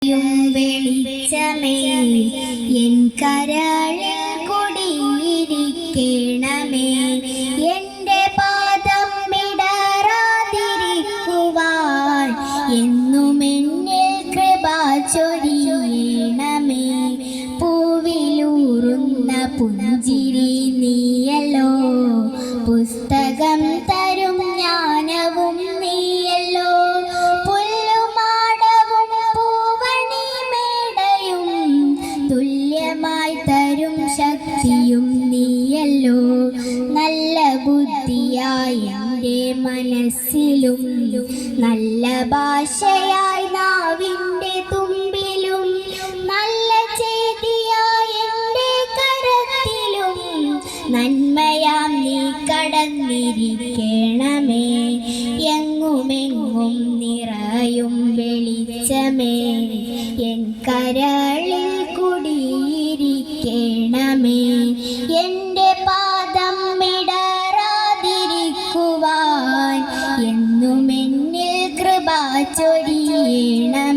വെളിച്ചമേ N കരളിൽ കുടിയിരിക്കണമേ. എൻ്റെ പാദം ഇടറാതിരിക്കുവാൻ എന്നും എന്നിൽ കൃപ ചൊരിയണമേ. പൂവിലൂറുന്ന പുഞ്ചിരി നീയല്ലോ, പുസ്തകം തരും ജ്ഞാനവും നീയല്ലോ. തുല്യമായി തരും ശക്തിയും നീയല്ലോ. നല്ല ബുദ്ധിയായി എൻ്റെ മനസ്സിലും, നല്ല ഭാഷയായി നാവിൻ്റെ തുമ്പിലും, നല്ല ചെയ്തിയായി എൻ്റെ കരത്തിലും നന്മയാം നീ കടന്നിരിക്കണമേ. എങ്ങുമെങ്ങും നിറയും വെളിച്ചമേ എൻ കരളിൽ കുടിയിരിക്കണമേ. എൻ്റെ പാദം ഇടറാതിരിക്കുവാൻ എന്നും എന്നിൽ കൃപ ചൊരിയണമേ.